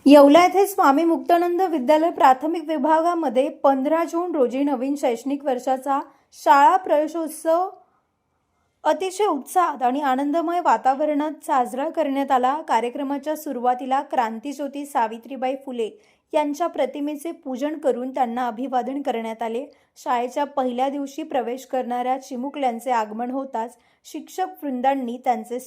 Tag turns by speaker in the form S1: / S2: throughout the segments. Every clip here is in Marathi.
S1: येवला येथे स्वामी मुक्तानंद विद्यालय प्राथमिक विभागामध्ये 15 जून रोजी नवीन शैक्षणिक वर्षाचा शाळा प्रवेशोत्सव अतिशय उत्साहात आणि आनंदमय वातावरणात साजरा करण्यात आला। कार्यक्रमाच्या सुरुवातीला क्रांतीज्योती सावित्रीबाई फुले यांच्या प्रतिमेचे पूजन करून त्यांना अभिवादन करण्यात आले। शाळेच्या पहिल्या दिवशी प्रवेश करणाऱ्या चिमुकल्यांचे आगमन होताच शिक्षक वृंदांनी त्यांचे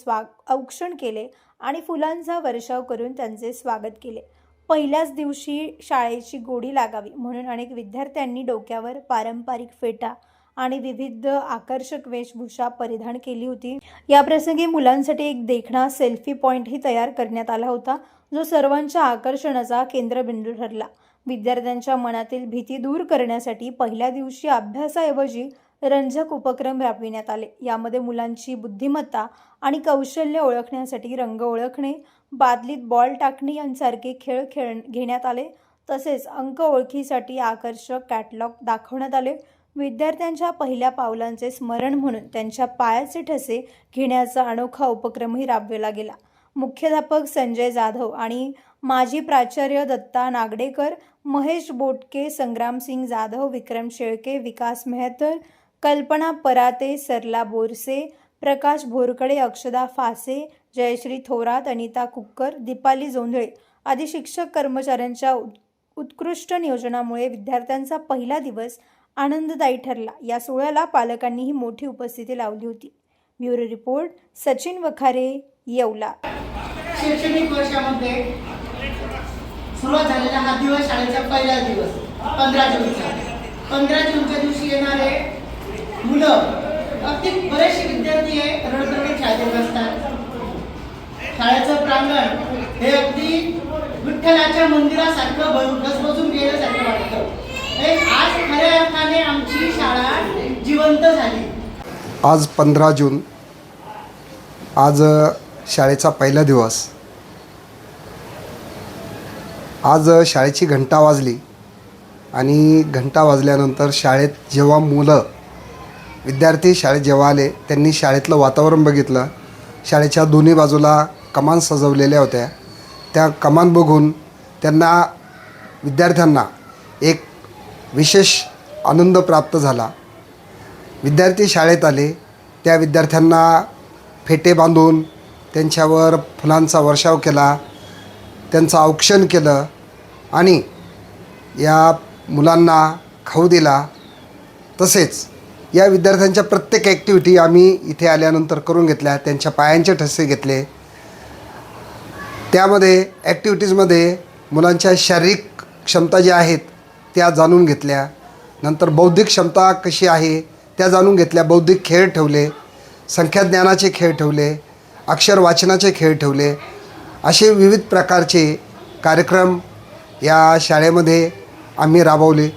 S1: औक्षण केले आणि फुलांचा वर्षाव करून त्यांचे स्वागत केले। पहिल्याच दिवशी शाळेची गोडी लागावी म्हणून अनेक विद्यार्थ्यांनी डोक्यावर पारंपरिक फेटा आणि विविध आकर्षक वेशभूषा परिधान केली होती। या प्रसंगी मुलांसाठी एक देखणा सेल्फी पॉइंटही तयार करण्यात आला होता, जो सर्वांच्या आकर्षणाचा केंद्रबिंदू ठरला। विद्यार्थ्यांच्या मनातील भीती दूर करण्यासाठी पहिल्या दिवशी अभ्यासाऐवजी रंजक उपक्रम राबविण्यात आले। यामध्ये मुलांची बुद्धिमत्ता आणि कौशल्य ओळखण्यासाठी रंग ओळखणे, बादलीत बॉल टाकणे यांसारखे खेळ घेण्यात आले। तसेच अंक ओळखीसाठी आकर्षक कॅटलॉग दाखवण्यात आले। विद्यार्थ्यांच्या पहिल्या पावलांचे स्मरण म्हणून त्यांच्या पायाचे ठसे घेण्याचा अनोखा उपक्रमही राबविला गेला। मुख्याध्यापक संजय जाधव आणि माजी प्राचार्य दत्ता नागडेकर, महेश बोटके, संग्रामसिंग जाधव, विक्रम शेळके, विकास मेहतर, कल्पना पराते, सरला बोरसे, प्रकाश भोरकडे, अक्षदा फासे, जयश्री थोरात, अनिता कुक्कर, दीपाली जोंधळे आदी शिक्षक कर्मचाऱ्यांच्या उत्कृष्ट नियोजनामुळे विद्यार्थ्यांचा पहिला दिवस आनंददायी ठरला। या सोहळ्याला पालकांनीही मोठी उपस्थिती लावली होती। Bureau report, Sachin Wakhare, Yeola.
S2: शैक्षणिक वर्षामध्ये सुरुवात झालेला हा दिवस शाळेचा पहिला दिवस 15 जूनचा। 15 जूनच्या दिवशी येणारे मुलं अगदी बरेचसे विद्यार्थी रडरडीत शाळेत असतात। शाळेचं प्रांगण हे अगदी विठ्ठलाच्या मंदिरासारखं गजबजून गेल्यासारखं वाटतं। आज खऱ्या अर्थाने आमची शाळा जिवंत झाली।
S3: आज 15 जून, आज शाळेचा पहिला दिवस। आज शाळेची घंटा वाजली आणि घंटा वाजल्यानंतर शाळेत जेव्हा विद्यार्थी शाळेत जेव्हा आले, त्यांनी शाळेतलं वातावरण बघितलं। शाळेच्या दोन्ही बाजूला कमान सजवलेल्या होत्या। त्या कमान बघून विद्यार्थ्यांना एक विशेष आनंद प्राप्त झाला। विद्यार्थी शाळेत आले, त्या विद्यार्थ्यांना फेटे बांधून त्यांच्यावर फुलांचा वर्षाव केला, त्यांचं औक्षण केलं आणि या मुलांना खाऊ दिला। तसेच या विद्यार्थ्यांच्या प्रत्येक ॲक्टिव्हिटी आम्ही इथे आल्यानंतर करून घेतल्या। त्यांच्या पायांचे ठसे घेतले। त्यामध्ये ॲक्टिव्हिटीजमध्ये मुलांच्या शारीरिक क्षमता ज्या आहेत त्या जाणून घेतल्या। नंतर बौद्धिक क्षमता कशी आहे त्या जाणून घेतल्या। बौद्धिक खेळ ठेवले, संख्याज्ञानाचे खेळ ठेवले, अक्षर वाचनाचे खेळ ठेवले। असे विविध प्रकारचे कार्यक्रम या शाळेमध्ये आम्ही राबवले।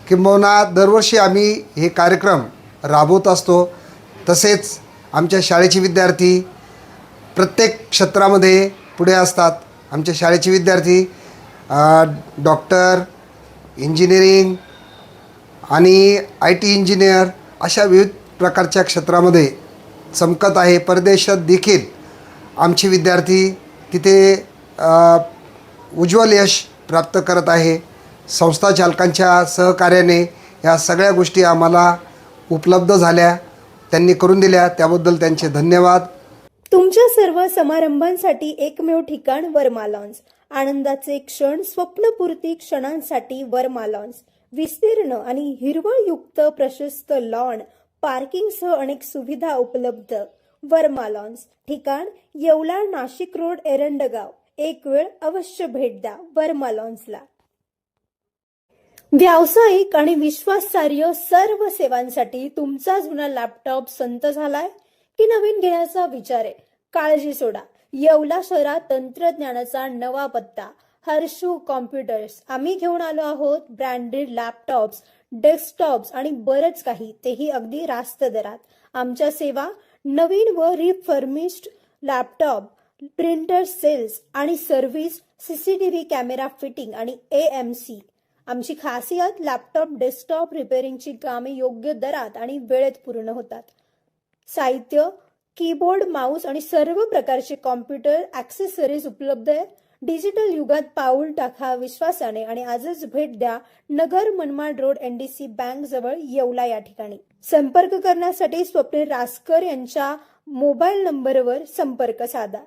S3: किंबहुना दरवर्षी आम्ही हे कार्यक्रम राबवत असतो। तसेच आमच्या शाळेचे विद्यार्थी प्रत्येक क्षेत्रामध्ये पुढे असतात। आमच्या शाळेचे विद्यार्थी डॉक्टर, इंजिनिअरिंग आणि IT इंजिनियर अशा विविध प्रकारच्या क्षेत्रामध्ये चमकत आहे। परदेशात देखील आमचे विद्यार्थी तिथे उज्ज्वल यश प्राप्त करत आहे। संस्था चालकांच्या सहकार्याने या सगळ्या गोष्टी आम्हाला उपलब्ध झाल्या, त्यांनी करून दिल्या, त्याबद्दल त्यांचे धन्यवाद।
S1: तुमच्या सर्व समारंभांसाठी एकमेव ठिकाण वर्मा लॉन्स। आनंदाचे क्षण, स्वप्नपूर्ती क्षणांसाठी वर्मा लॉन्स। विस्तीर्ण आणि हिरवळयुक्त प्रशस्त लॉन, पार्किंगसह अनेक सुविधा उपलब्ध। वर्मा लॉन्स, ठिकाण येवला, नाशिक रोड, एरंडगाव। एक वेळ अवश्य भेट द्या वर्मा लॉन्सला। व्यावसायिक आणि विश्वासार्ह सर्व सेवांसाठी तुमचा जुना लॅपटॉप संत झालाय की नवीन घेण्याचा विचार आहे? काळजी सोडा। येवला शहरात तंत्रज्ञानाचा नवा पत्ता, हर्षू कॉम्प्युटर्स। आम्ही घेऊन आलो आहोत ब्रँडेड लॅपटॉप्स, डेस्कटॉप्स आणि बरंच काही, तेही अगदी रास्त दरात। आमच्या सेवा नवीन व रिफर्निश्ड लॅपटॉप, प्रिंटर सेल्स आणि सर्व्हिस, CCTV कॅमेरा फिटिंग आणि AMC। आमची खासियत, लॅपटॉप डेस्कटॉप रिपेअरिंगची कामे योग्य दरात आणि वेळेत पूर्ण होतात। साहित्य, कीबोर्ड, माऊस आणि सर्व प्रकारचे कॉम्प्युटर ॲक्सेसरीज उपलब्ध आहे। डिजिटल युगात पाऊल टाका विश्वासाने आणि आजच भेट द्या Nagar Manmad road NDC bank जवळ येवला या ठिकाणी. संपर्क करण्यासाठी स्वप्नील रासकर यांच्या मोबाईल नंबरवर संपर्क साधा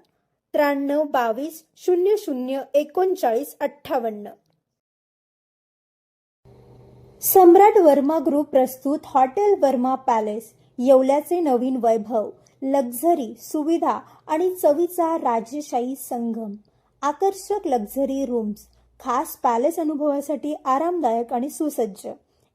S1: 93 22 00 39 58. सम्राट वर्मा ग्रुप प्रस्तुत हॉटेल वर्मा पॅलेस येवल्याचे नवीन वैभव, लक्झरी, सुविधा आणि चवीचा राजेशाही संगम. आकर्षक लक्झरी रूम्स, खास पॅलेस अनुभवासाठी आरामदायक आणि सुसज्ज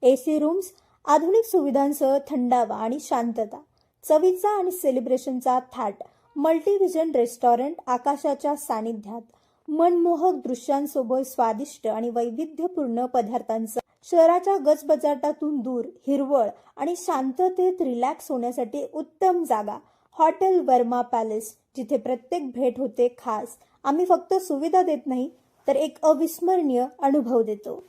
S1: AC रूम्स, आधुनिक सुविधांसह थंडावा आणि शांतता. चवीचा आणि सेलिब्रेशनचा थाट, मल्टीव्हिजन रेस्टॉरंट आकाशाच्या सानिध्यात, मनमोहक दृश्यांसोबत स्वादिष्ट आणि वैविध्यपूर्ण पदार्थांचा. शहराच्या गजबजाटातून दूर, हिरवळ आणि शांततेत रिलॅक्स होण्यासाठी उत्तम जागा. हॉटेल वर्मा पॅलेस, जिथे प्रत्येक भेट होते खास. आम्ही फक्त सुविधा देत नाही तर एक अविस्मरणीय अनुभव देतो.